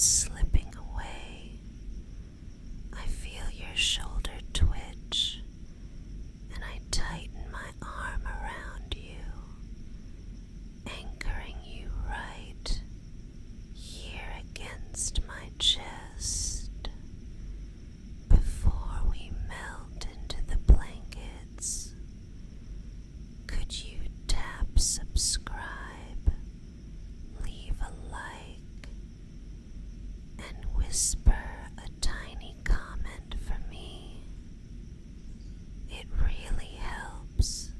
slipping away. I feel your shoulder twitch, and I tighten my arm around you, anchoring you right here against my chest. Before we melt into the blankets, could you tap subscribe, leave a like, and whisper a tiny comment for me? It really helps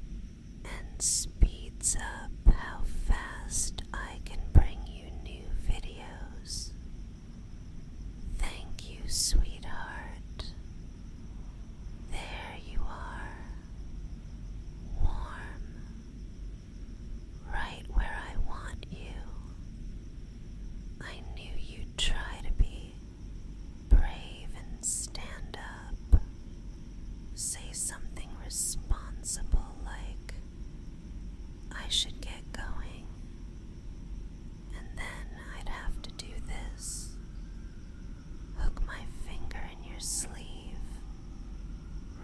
and speeds up how fast I can bring you new videos. Thank you, sweetheart. There you are, warm, right where I want you. I knew you'd try to be brave and stand up. Say something responsible like, I should get going, and then I'd have to do this. Hook my finger in your sleeve,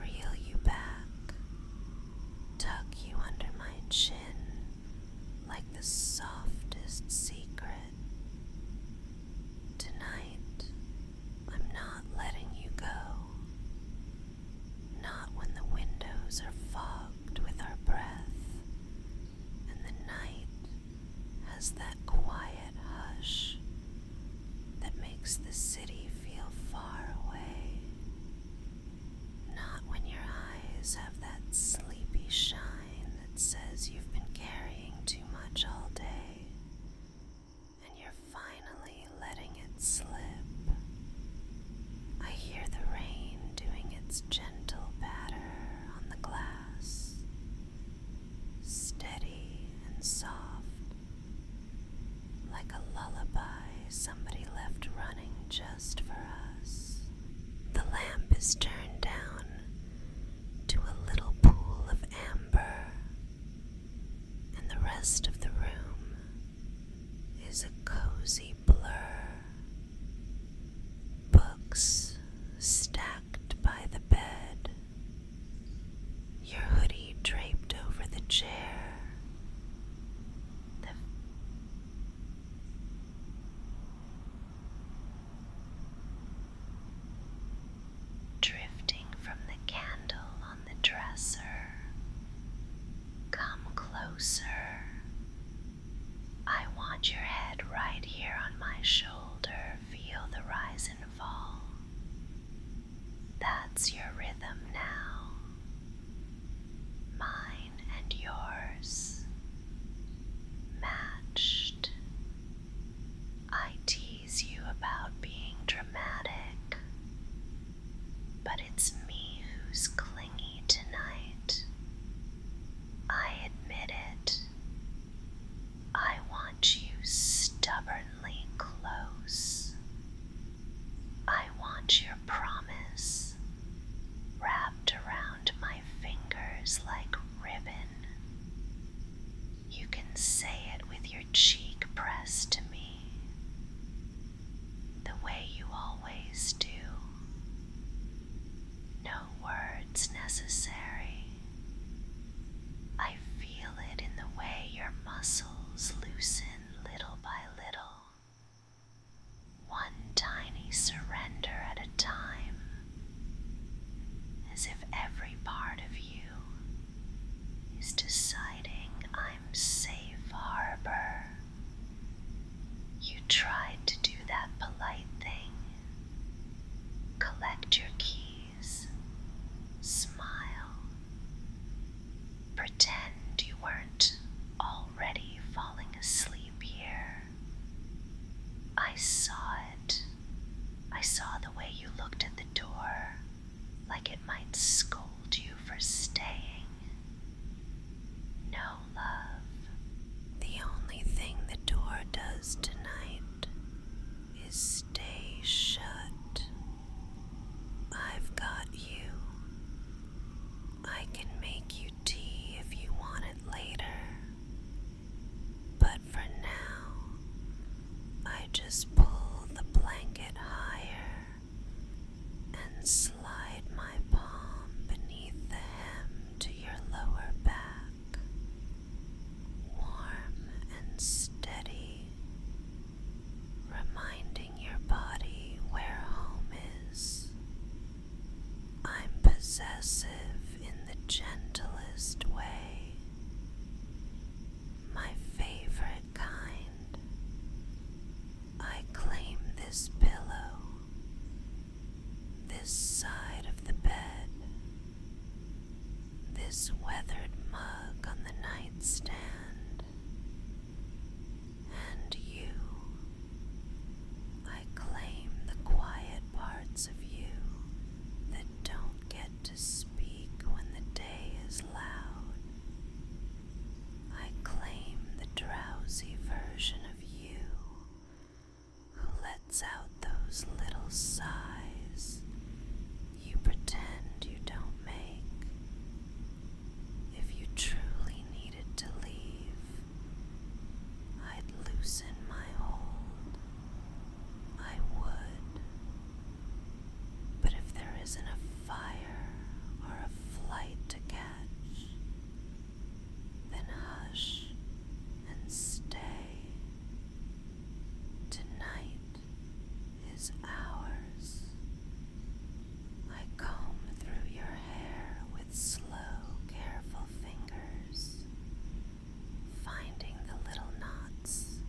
reel you back, tuck you under my chin like the softest secret. Tonight, I'm not letting you go. Not when the windows are fogged with our breath, and the night has that quiet hush that makes the city feel far away. Not when your eyes have that sleepy shine that says you've been carrying too much all day, and you're finally letting it slip. I hear the rain doing its gentle batter on the glass, steady and soft, like a lullaby somebody left running just for us. The lamp is turned down to a little pool of amber, and the rest of the room is a cozy blur. Books stacked by the bed, your hoodie draped over the chair, the drifting from the candle on the dresser. Come closer. I want your head right here on my shoulder. Feel the rise and fall. That's your rhythm now. Mine and yours. Matched. I tease you about being dramatic, but it's me who's clingy tonight. I admit it. I want you stubbornly close. I want your promise wrapped around my fingers like ribbon. You can say it with your cheek pressed to me, the way you always do. No words necessary. I feel it in the way your muscles loosen little by little, one tiny surrender at a time, as if every part of you is deciding I'm safe harbor. You tried to do that polite thing. Collect your keys. Smile. Pretend you weren't already falling asleep here. I saw it. I saw the way you looked at the door, like it might scold you for staying. No, love. The only thing the door does tonight is stay shut. I've got you. I can make you tea if you want it later. But for now, I just pull the blanket slide my palm beneath the hem to your lower back, warm and steady, reminding your body where home is. I'm possessive in the gentlest way, my favorite kind. I claim this pillow, this side of the bed, this weathered mug on the nightstand, and you. I claim the quiet parts of you that don't get to speak when the day is loud. I claim the drowsy version of you who lets out those little sighs you pretend you don't make. If you truly needed to leave, I'd loosen my hold. I would. But if there isn't a fire or a flight to catch, then hush and stay. Tonight is ours. I comb through your hair with slow, careful fingers, finding the little knots,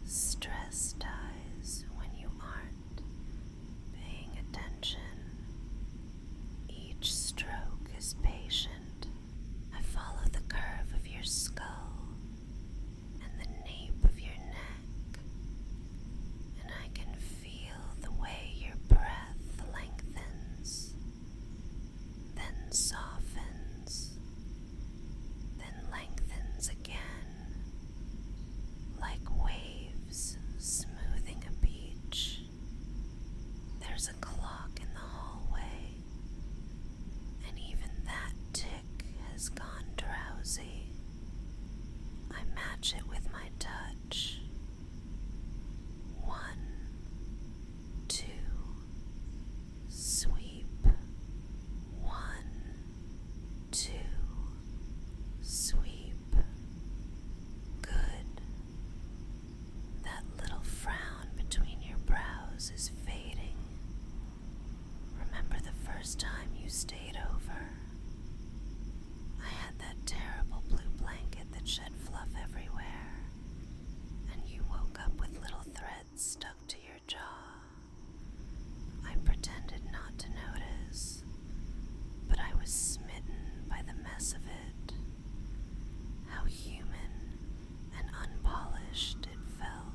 stress ties when you aren't paying attention. Each stroke is patient. I follow the curve of your skull and the nape of your neck, and I can feel the way your breath lengthens, then softens, then lengthens again, like waves smoothing a beach. There's a clock in the hallway, and even that tick has gone drowsy. I match it with my touch. 1, 2, sweep. 1, 2, sweep. Good. That little frown between your brows is fading. Remember the first time you stayed over? I had that terrible blue blanket that shed fluff everywhere, and you woke up with little threads stuck to your jaw. I pretended not to notice, but I was smitten by the mess of it. How human and unpolished it felt.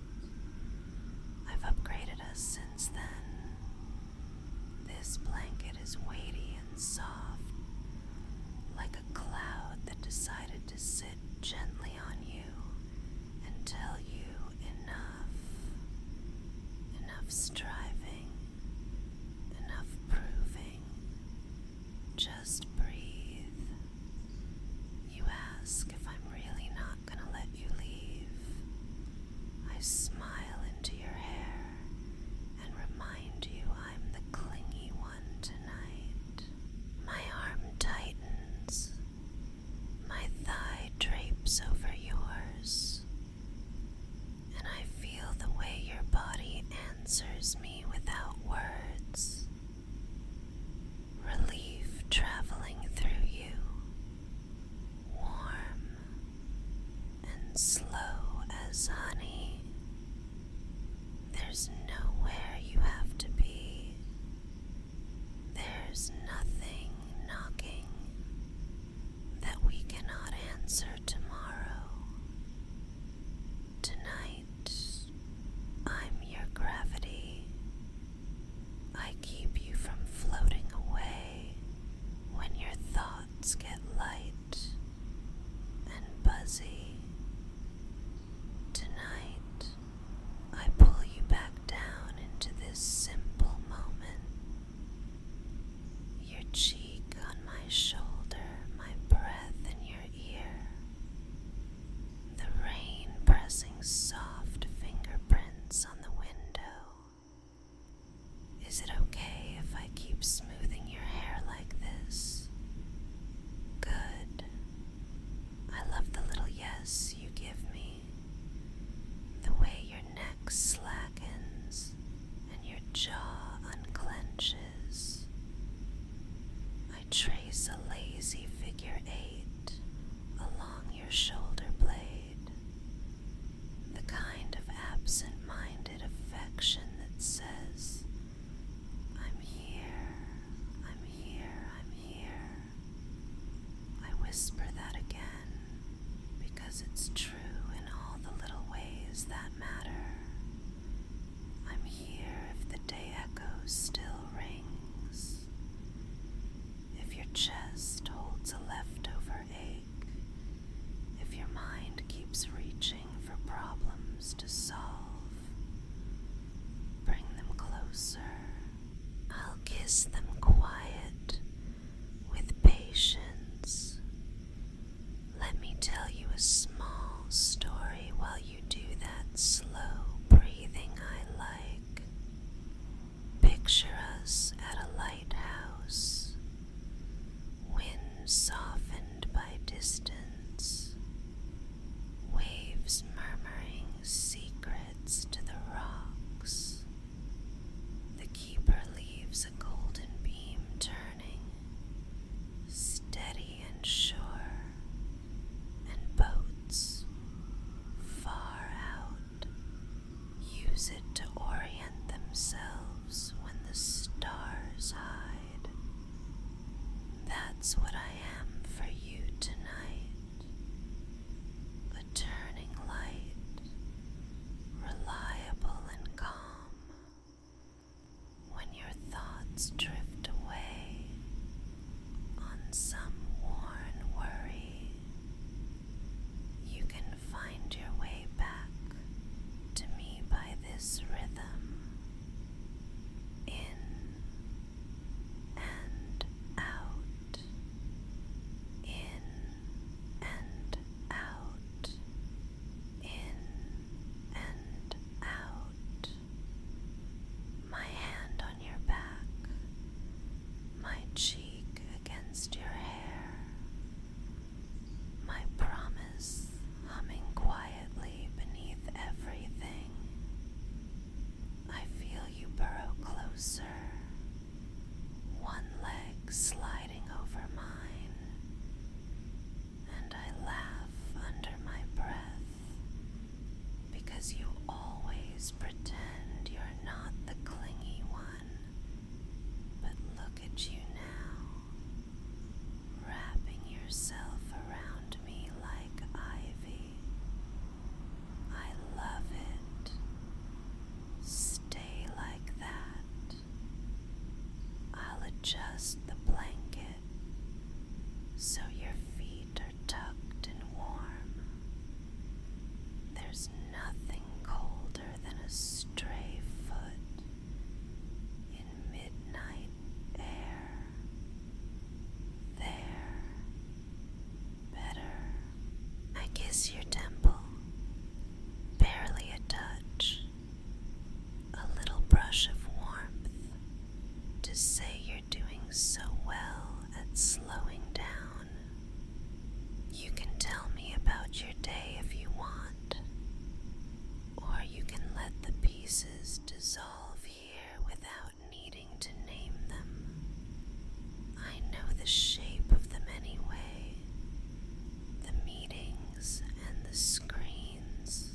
I've upgraded us since then. This blanket is weighty and soft, like a cloud that decided to sit gently on you and tell you enough. Enough striving, enough proving. Just breathe. You ask if I'm really not gonna let you leave. I smile into your hair and remind you I'm the clingy one tonight. My arm tightens. My thigh drapes over yours. And I feel the way your body answers me without words. Relief traveling through you. Warm and slow as honey. There's nowhere you have to be. There's nothing knocking that we cannot answer tomorrow. Tonight, I'm your gravity. I keep you from floating away when your thoughts get light and buzzy. Tonight, I pull you back down use it to orient themselves when the stars hide. That's what I am for you tonight. A turning light, reliable and calm. When your thoughts drift away on some worn worry, you can find your way back to me by this rhythm. In and out, in and out, in and out. My hand on your back, my cheek against your hair, my promise humming quietly beneath everything. I feel you burrow closer, one leg sliding over mine, and I laugh under my breath because you always pretend you're not the clingy one. But look at you now, wrapping yourself around me like ivy. I love it. Stay like that. I'll adjust the blanket so your feet are tucked and warm. There's nothing colder than a stray foot in midnight air. There. Better. I kiss your temple. Barely a touch. A little brush of warmth to say you're doing so well at slowing down. You can tell me about your day if you want, or you can let the pieces dissolve here without needing to name them. I know the shape of them anyway, the meetings and the screens,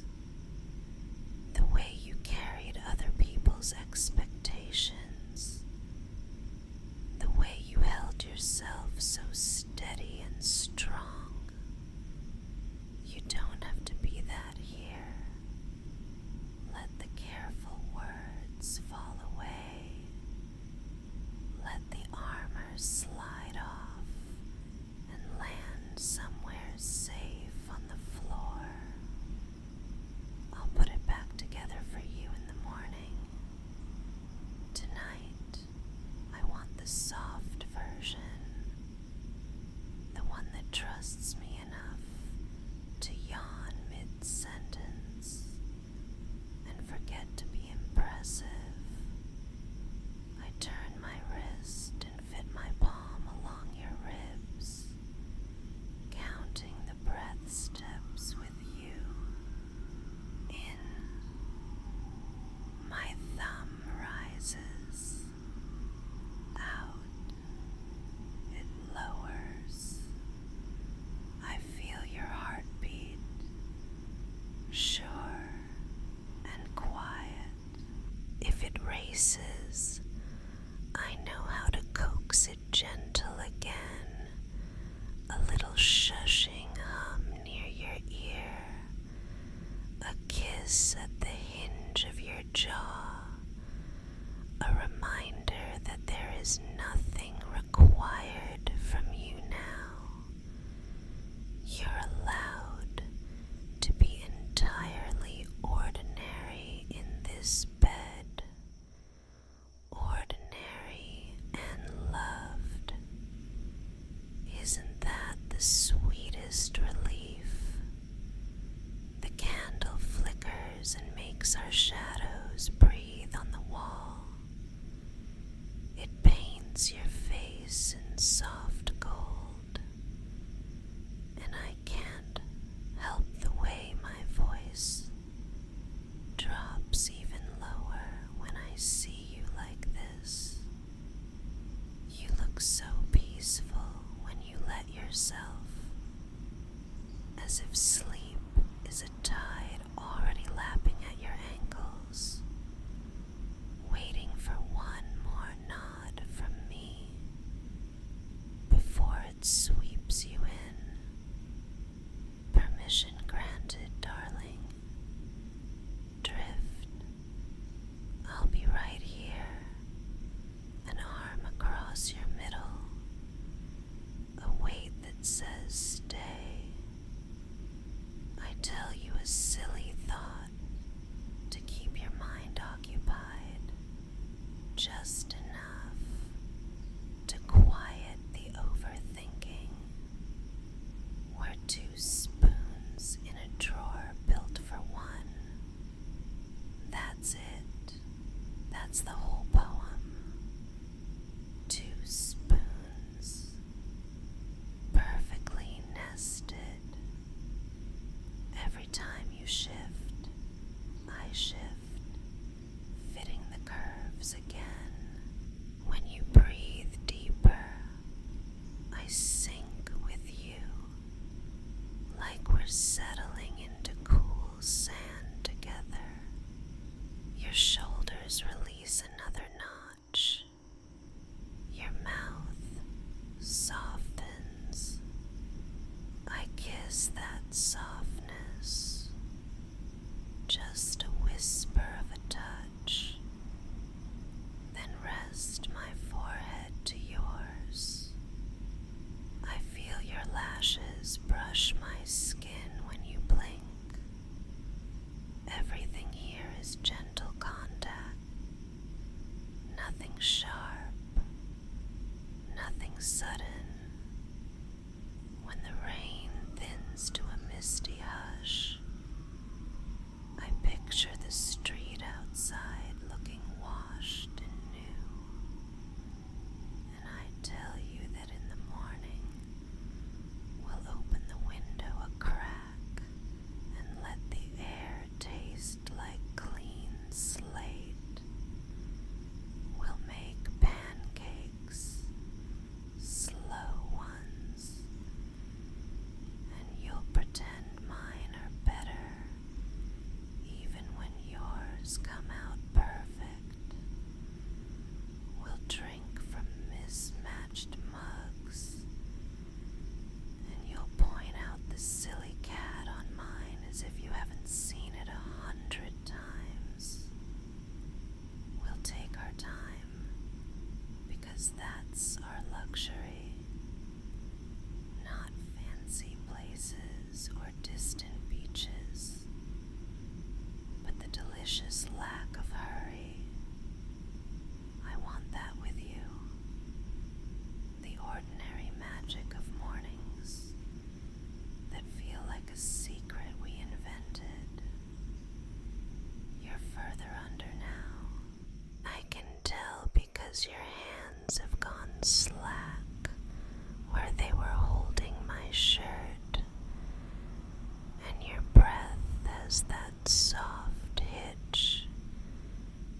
the way you carried other people's expectations, the way you held yourself so steady and strong. You don't have to be that here. Let the careful words fall away. Let the armor slide off and land somewhere safe on the floor. I'll put it back together for you in the morning. Tonight, I want the soft version, the one that trusts me enough to yawn mid-sentence and forget to be impressive. I turn my wrist and fit my palm along your ribs, counting the breath steps with you. In. My thumb rises. Out. It lowers. I feel your heartbeat, sure and quiet. If it races, I know how to coax it gentle again. A little shushing hum near your ear. A kiss at the hinge of your jaw. A reminder that there is nothing required from you now. You're allowed to be entirely ordinary in this bed. Ordinary and loved. Isn't that the sweetest relief? The candle flickers and makes our shadows breathe on the wall. It paints your face in soft gold, and I can't help the way my voice drops even lower when I see you like this. You look so peaceful when you let yourself, as if sleep is a tide already lapping at your ankles. That's the whole poem. 2 spoons, perfectly nested. Every time you shift, I shift, fitting the curves again. When you breathe deeper, I sink with you, like we're settling into cool sand together. Your shoulders release another notch. Your mouth softens. I kiss that softness. Just a whisper of a touch. Then rest my forehead to yours. I feel your lashes brush my skin when you blink. Everything here is gentle contact. Nothing sharp. Nothing sudden. When the rain thins to a misty hush, I picture the street outside looking washed and new. And I tell you that in the morning, we'll open the window a crack and let the air taste like clean slate. We'll make pancakes, slow ones, and you'll pretend mine are better, even when yours come out perfect. We'll drink from mismatched mugs, and you'll point out the silly cat on mine as if you haven't seen it 100 times. We'll take our time, because that's our luxury. Not fancy places or distant beaches, but the delicious lack of hurry. I want that with you. The ordinary magic of mornings that feel like a secret we invented. You're further under now. I can tell because your hands have gone slack where they were holding my shirt, and your breath has that soft hitch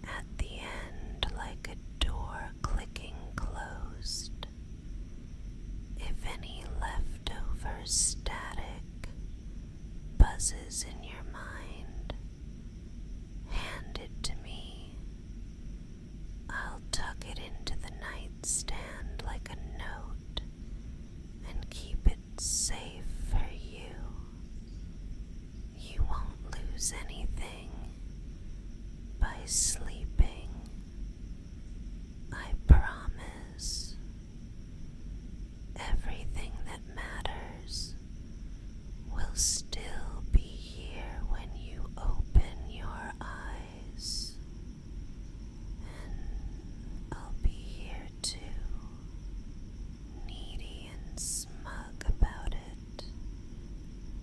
at the end like a door clicking closed. If any leftover static buzzes in your mind, hand it to me. I'll tuck it into the nightstand like a note and keep it safe for you. You won't lose anything by sleeping. I promise. Everything that matters will still be here when you open your eyes. And I'll be here too, needy and smug about it,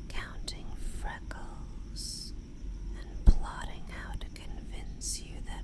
counting freckles and plotting how to convince you that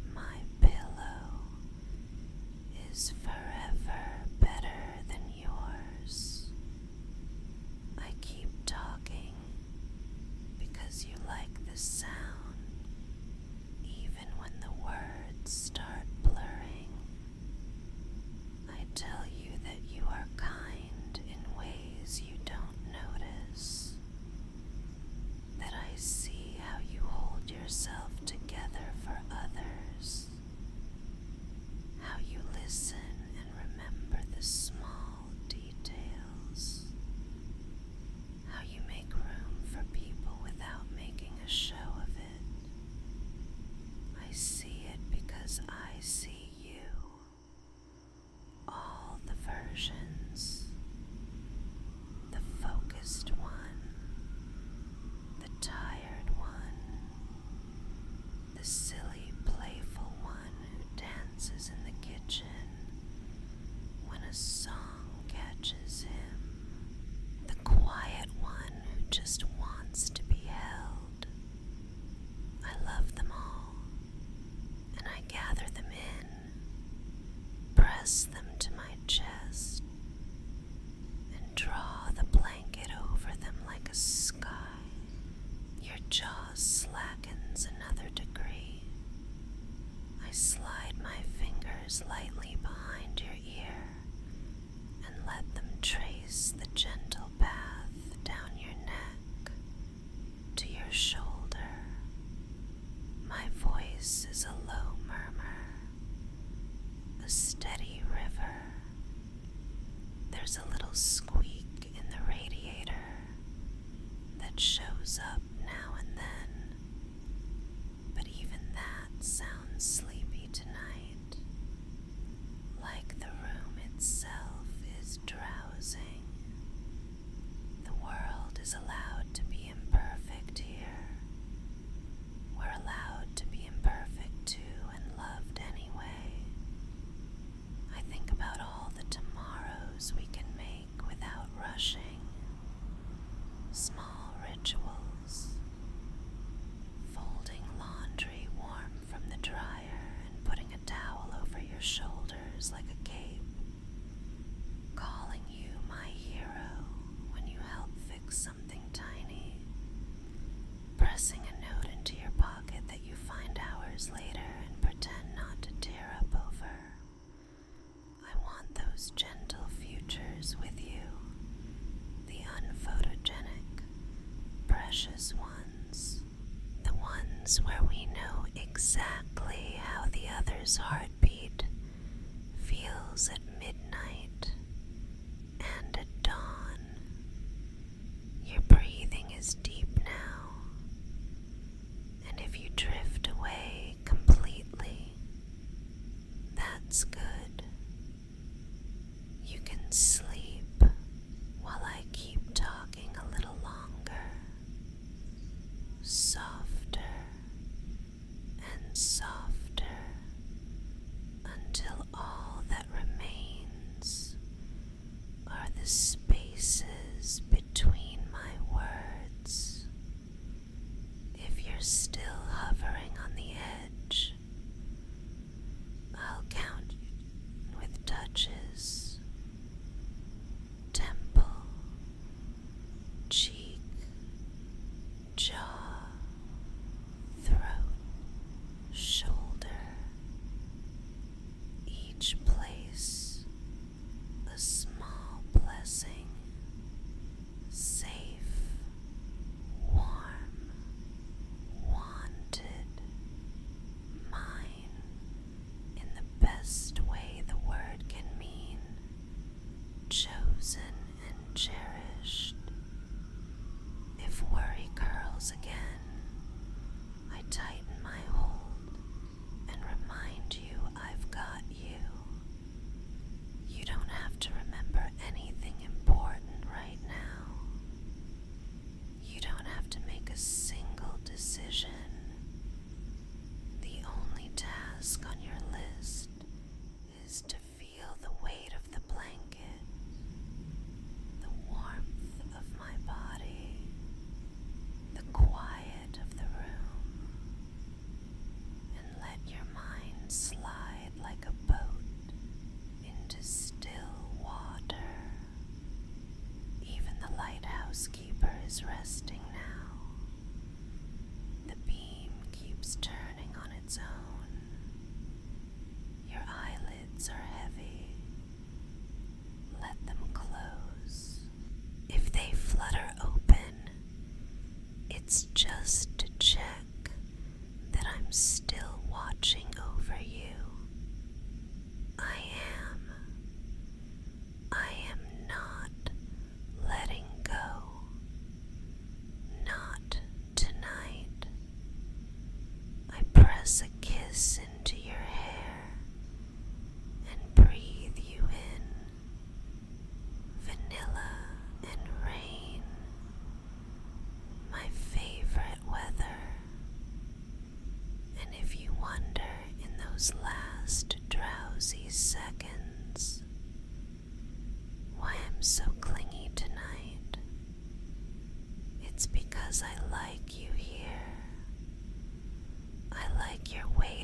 press them to my chest and draw the blanket over them like a sky. Your jaw slackens another degree. I slide my fingers lightly behind your ear and let them trace the gentle path down your neck to your shoulder. My voice is a low murmur, a steady river. There's a little squeak in the radiator that shows up now and then, but even that sounds sleepy tonight, like the room itself is drowsing. The world is allowed to be imperfect here. We're allowed to be imperfect too and loved anyway. I think about all the tomorrows we can make without rushing. Small rituals. Folding laundry warm from the dryer and putting a towel over your shoulders like a cape. Calling you my hero when you help fix something tiny. Pressing a note into your pocket that you find hours later and pretend not to tear up over. I want those gentle futures with you, the unphotogenic, precious ones, the ones where we know exactly how the other's heartbeat feels at midnight and at dawn. Your breathing is deep now, and if you drift away completely, that's good. You can sleep while I keep talking a little longer, softer and softer, until all that remains are the spaces between my words. If you're still hovering on the edge, I'll count with touches. Temple, cheek, jaw, throat, shoulder. Each place a small blessing. Safe, warm, wanted, mine, in the best way the word can mean, chosen and cherished. If worry curls again, I tighten my hold and remind you I've got you. You don't have to remember anything important right now. You don't have to make a single decision. The only task on your list is to feel the weight of the blanket, the warmth of my body, the quiet of the room, and let your mind slide like a boat into still water. Even the lighthouse keeper is resting now. The beam keeps turning on its own. Your eyelids are heavy. Let them close. If they flutter open, it's just to check that I'm still watching over you. I am not letting go. Not tonight. I press a kiss into your hair and breathe you in. Vanilla and rain. My favorite weather. And if you wonder in those last drowsy seconds why I'm so clingy tonight, it's because I like you here. I like your weight